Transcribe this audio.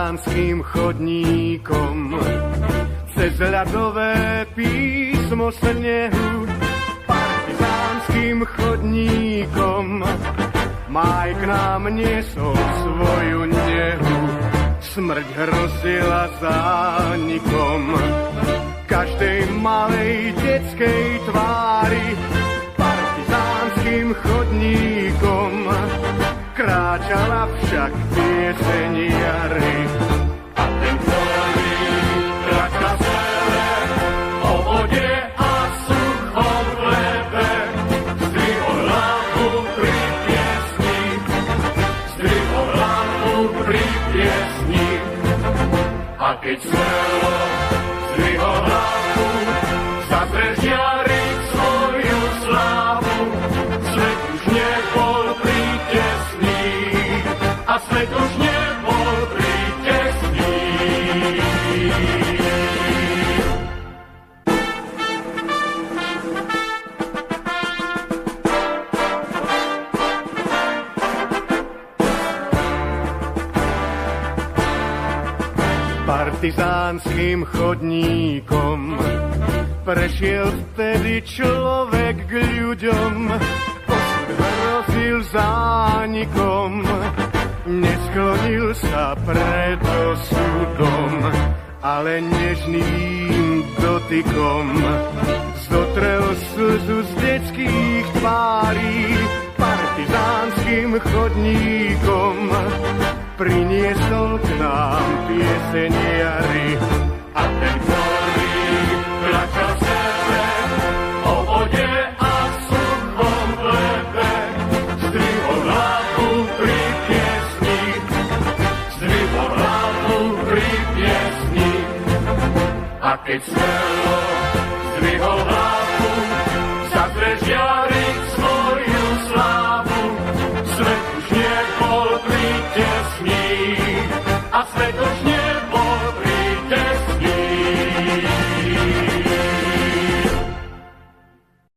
partizánskym chodníkom. Cez ľadové písmo snehu, partizánskym chodníkom, maj k nám niesol svoju nehu. Smrť hrozila zánikom každej malej detskej tvári. Partizánskym chodníkom kráčala však pieseň jary. A ten ktorý kráčka celé o vode a suchom chlebe, zdvihol hlavu pri piesni, zdvihol hlavu pri piesni. A keď smelo zdvihol hlavu, zase žiariť svoju slávu. Svet už nebol prítesný, a svet už nebol prítesný. Partizánskym chodníkom prešiel vtedy človek k ľuďom, osud hrozil zánikom, nesklonil sa pred osudom, ale nežným dotykom zotrel slzu z detských tvárí. Partizánskym chodníkom priniesol k nám pieseň jary. A ten, ktorý kľačal sebe o vode a suchom chlebe, zdvihol hlavu pri piesni, zdvihol hlavu pri piesni. A keď smelo zdvihol hlavu, zazre žiari